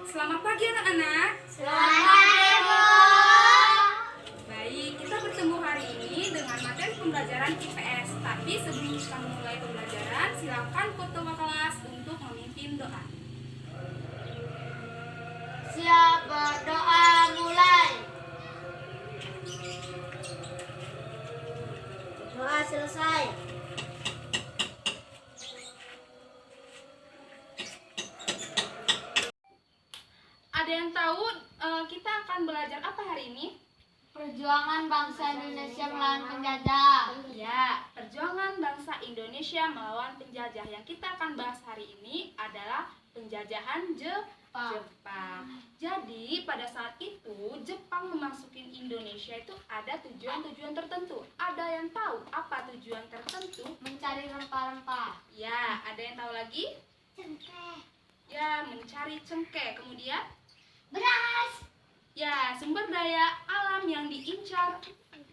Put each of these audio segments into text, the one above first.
Selamat pagi anak-anak. Selamat pagi, Bu. Baik, kita bertemu hari ini dengan materi pembelajaran IPS. Tapi sebelum kita mulai pembelajaran, silakan ketua kelas untuk memimpin doa. Siap, berdoa mulai. Doa selesai. Ada yang tahu kita akan belajar apa hari ini? Perjuangan bangsa Indonesia melawan penjajah. Ya, perjuangan bangsa Indonesia melawan penjajah. Yang kita akan bahas hari ini adalah penjajahan Jepang. Jadi, pada saat itu Jepang memasuki Indonesia itu ada tujuan-tujuan tertentu. Ada yang tahu apa tujuan tertentu? Mencari rempah-rempah. Ya, ada yang tahu lagi? Cengkeh. Ya, mencari cengkeh. Kemudian, Beras. ya, sumber daya alam yang diincar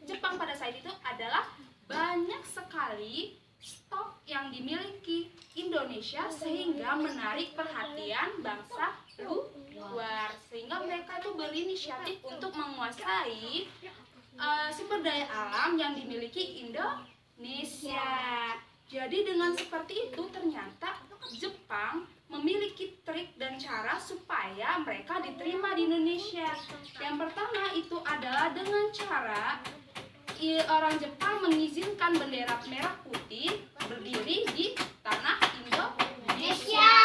Jepang pada saat itu adalah banyak sekali stok yang dimiliki Indonesia sehingga menarik perhatian bangsa luar, sehingga mereka itu berinisiatif untuk menguasai sumber daya alam yang dimiliki Indonesia. Jadi dengan seperti itu ternyata Jepang memiliki trik dan cara supaya mereka diterima di Indonesia. Yang pertama itu adalah dengan cara orang Jepang mengizinkan bendera merah putih berdiri di tanah Indonesia.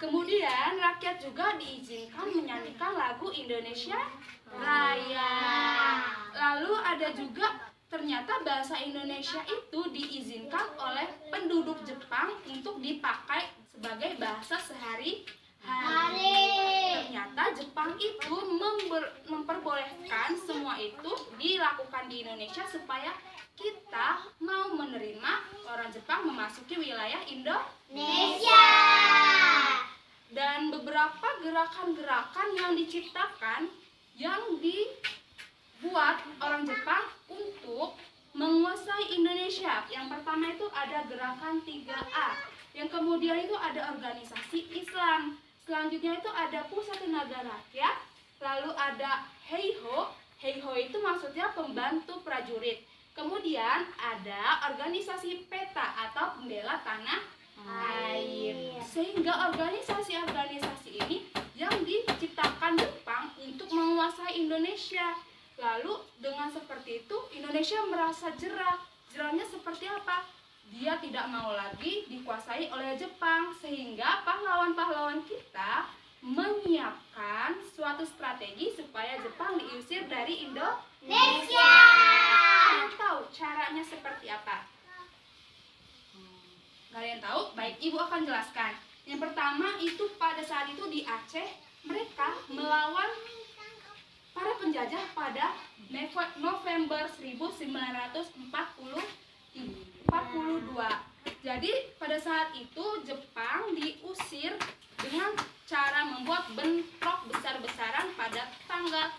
Kemudian rakyat juga diizinkan menyanyikan lagu Indonesia Raya. Lalu ada juga ternyata bahasa Indonesia itu diizinkan oleh penduduk Jepang untuk dipakai sebagai bahasa sehari-hari. Ternyata Jepang itu memperbolehkan semua itu dilakukan di Indonesia supaya kita mau menerima orang Jepang memasuki wilayah Indonesia. Dan beberapa gerakan-gerakan yang diciptakan yang dibuat orang Jepang untuk menguasai Indonesia. Yang pertama itu ada gerakan 3A. Yang kemudian itu ada organisasi Islam. Selanjutnya itu ada pusat tenaga rakyat. Lalu ada Heiho. Heiho itu maksudnya pembantu prajurit. Kemudian ada organisasi PETA atau pembela tanah air. Sehingga organisasi-organisasi ini yang diciptakan Jepang untuk menguasai Indonesia. Lalu dengan seperti itu Indonesia merasa jerah. Jerahnya seperti apa? Dia tidak mau lagi dikuasai oleh Jepang, sehingga pahlawan-pahlawan kita menyiapkan suatu strategi supaya Jepang diusir dari Indonesia. Kalian tahu caranya seperti apa? Kalian tahu? Baik, Ibu akan jelaskan. Yang pertama itu pada saat itu di Aceh mereka melawan para penjajah pada November 1942. Jadi pada saat itu Jepang diusir dengan cara membuat bentrok besar-besaran pada tanggal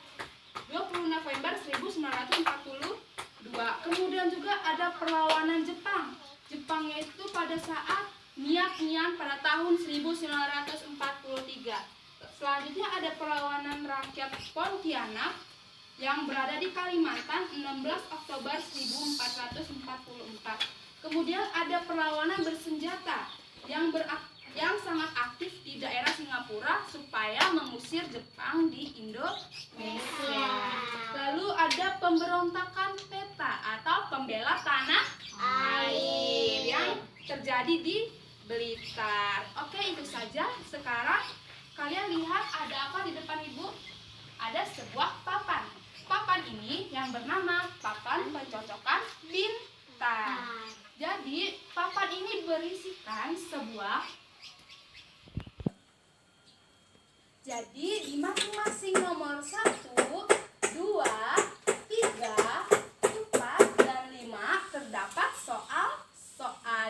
20 November 1942. Kemudian juga ada perlawanan Jepang. Jepang itu pada saat Niak-Nian pada tahun 1943. Selanjutnya ada perlawanan rakyat Pontianak yang berada di Kalimantan 16 Oktober 1444. Kemudian ada perlawanan bersenjata yang sangat aktif di daerah Singapura supaya mengusir Jepang di Indonesia. Lalu ada pemberontakan PETA atau pembela tanah air yang terjadi di Blitar. Oke, itu saja. Sekarang kalian lihat ada apa di depan Ibu? Ada sebuah papan. Papan ini yang bernama papan pencocokan bintang. Jadi papan ini berisikan jadi di masing-masing nomor 1, 2, 3, 4, dan 5 terdapat soal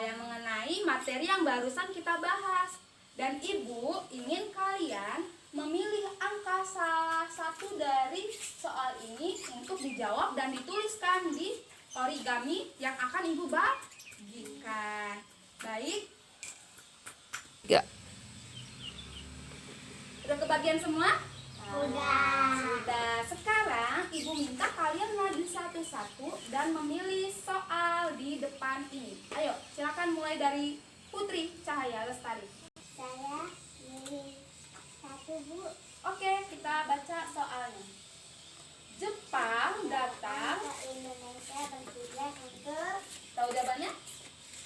yang mengenai materi yang barusan kita bahas. Dan Ibu ingin kalian memilih angka salah satu dari soal ini untuk dijawab dan dituliskan di origami yang akan Ibu bagikan. Baik, 3. Udah kebagian semua? Udah. Sudah. Sekarang Ibu minta kalian maju satu-satu dan memilih soal di depan ini. Ayo, silakan mulai dari Putri Cahaya Lestari. Saya milih 1, Bu. Oke, kita baca soalnya. Jepang datang. Ke Indonesia bertujuan untuk Tahu jawabannya?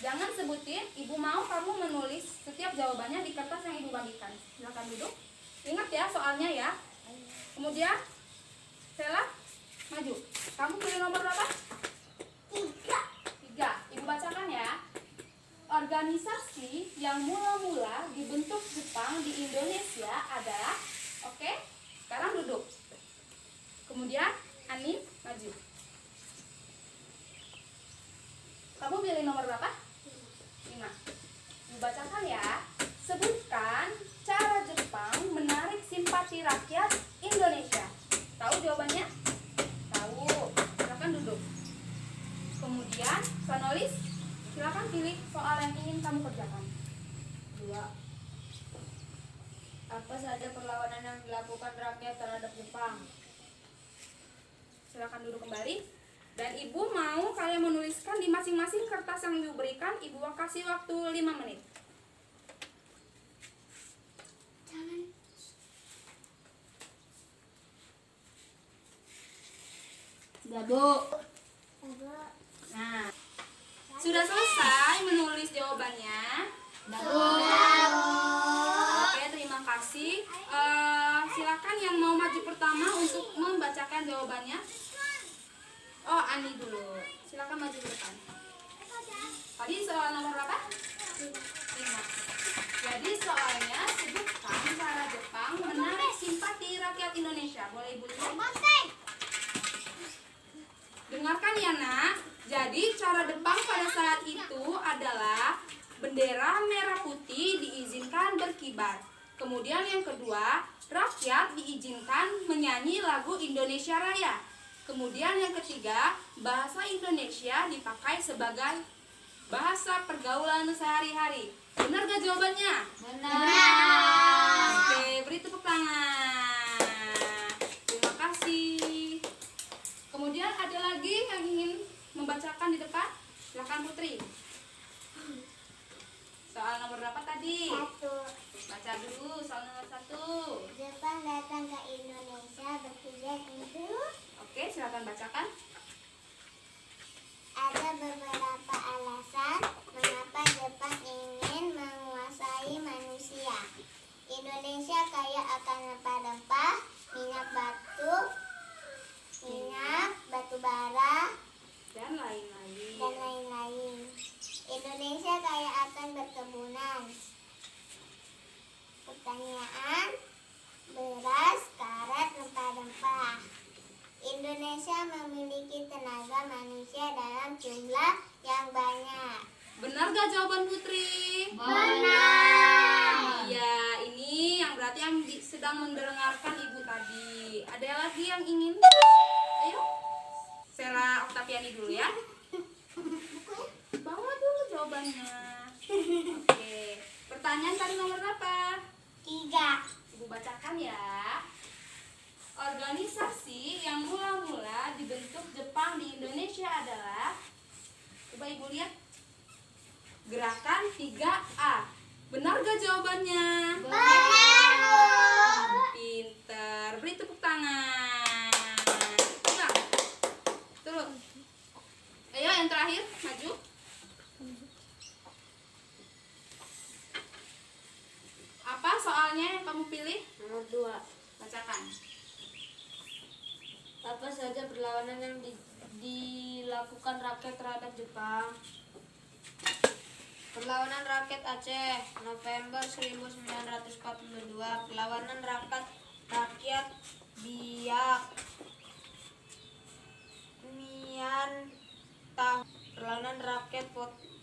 Jangan sebutin. Ibu mau kamu menulis setiap jawabannya di kertas yang Ibu bagikan. Silakan duduk. Ingat ya soalnya ya. Kemudian, Stella, maju. Kamu pilih nomor berapa? 3. Ibu bacakan ya. Organisasi yang mula-mula dibentuk Jepang di Indonesia adalah, oke, sekarang duduk. Kemudian, Ani, maju. Kamu pilih nomor berapa? 5. Ibu bacakan ya. Sebutkan cara Jepang menarik simpati rakyat Indonesia. Tahu jawabannya? Tahu. Silakan duduk. Kemudian, penulis, silakan pilih soal yang ingin kamu kerjakan. 2. Apa saja perlawanan yang dilakukan rakyat terhadap Jepang? Silakan duduk kembali. Dan Ibu mau kalian menuliskan di masing-masing kertas yang Ibu berikan. Ibu kasih waktu 5 menit. Sudah, Bu. Nah, sudah selesai menulis jawabannya. Oke, terima kasih. Silakan yang mau maju pertama untuk membacakan jawabannya. Oh, Ani dulu. Silakan maju ke depan. Tadi soal nomor berapa? 5. Jadi soalnya sebutkan cara Jepang menarik simpati rakyat Indonesia. Boleh Ibu lihat? Dengarkan ya nak. Jadi cara Jepang pada saat itu adalah bendera merah putih diizinkan berkibar. Kemudian yang kedua, rakyat diizinkan menyanyi lagu Indonesia Raya. Kemudian yang ketiga, bahasa Indonesia dipakai sebagai bahasa pergaulan sehari-hari. Benar gak jawabannya? Benar. Oke, beri tepuk tangan. Terima kasih. Kemudian ada lagi yang ingin membacakan di depan? Silakan Putri. Soal nomor berapa tadi? 1. Baca dulu soal nomor 1. Jepang datang ke Indonesia bertujuan untuk Oke, silakan bacakan. ada beberapa alasan mengapa Jepang ingin menguasai manusia. Indonesia kaya akan rempah-rempah, minyak batu bara, Dan lain-lain. dan lain-lain. Indonesia kaya akan perkebunan, pertanian, beras, karet, rempah-rempah. Indonesia memiliki tenaga manusia dalam jumlah yang banyak. Benar gak jawaban Putri? Benar. Iya, ini yang berarti yang sedang mendengarkan Ibu tadi. Ada lagi yang ingin? Ayo, Sela Oktaviani dulu ya. Bawa dulu jawabannya. Oke, pertanyaan tadi nomor berapa? 3. Ibu bacakan ya. Organisasi yang mula-mula dibentuk Jepang di Indonesia adalah, coba Ibu lihat, Gerakan 3A. Benar gak jawabannya? Benar. Pinter. Beri tepuk tangan. Coba. Turun. Ayo yang terakhir, maju. Apa soalnya yang kamu pilih? Nomor 2. Bacakan. Apa saja perlawanan yang dilakukan rakyat terhadap Jepang? Perlawanan rakyat Aceh, November 1942. Perlawanan rakyat Biak, Mian, Perlawanan rakyat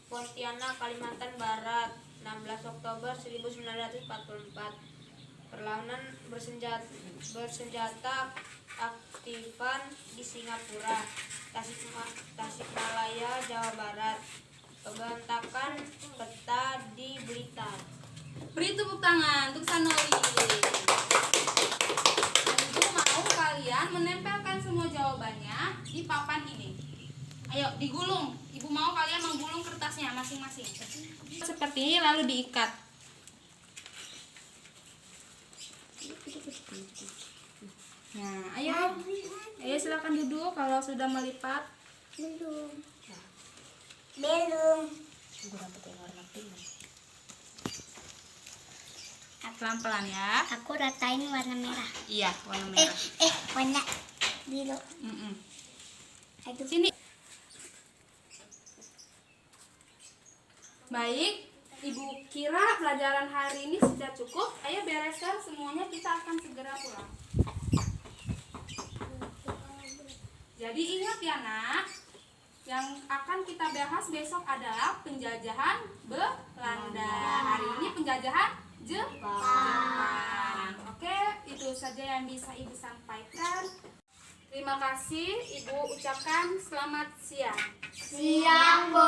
Pontianak, Kalimantan Barat, 16 Oktober 1944. Perlawanan bersenjata aktifan di Singapura, Tasikmalaya, Jawa Barat. Pemberontakan peta di Blitar. Beri tepuk tangan untuk Sanoli. Dan Ibu mau kalian menempelkan semua jawabannya di papan ini. Ayo digulung. Ibu mau kalian menggulung kertasnya masing-masing. Seperti ini lalu diikat. Nah, ayo silakan duduk kalau sudah melipat. Belum. Pelan-pelan ya. Aku ratain warna merah. Iya, warna merah. Warna biru. Aduh. Sini. Baik, Ibu kira pelajaran hari ini sudah cukup. Ayo bereskan semuanya, kita akan segera pulang. Jadi ingat ya nak, yang akan kita bahas besok adalah penjajahan Belanda. Hari ini penjajahan Jepang. Oke, itu saja yang bisa Ibu sampaikan. Terima kasih, Ibu ucapkan selamat siang. Siang, Bu.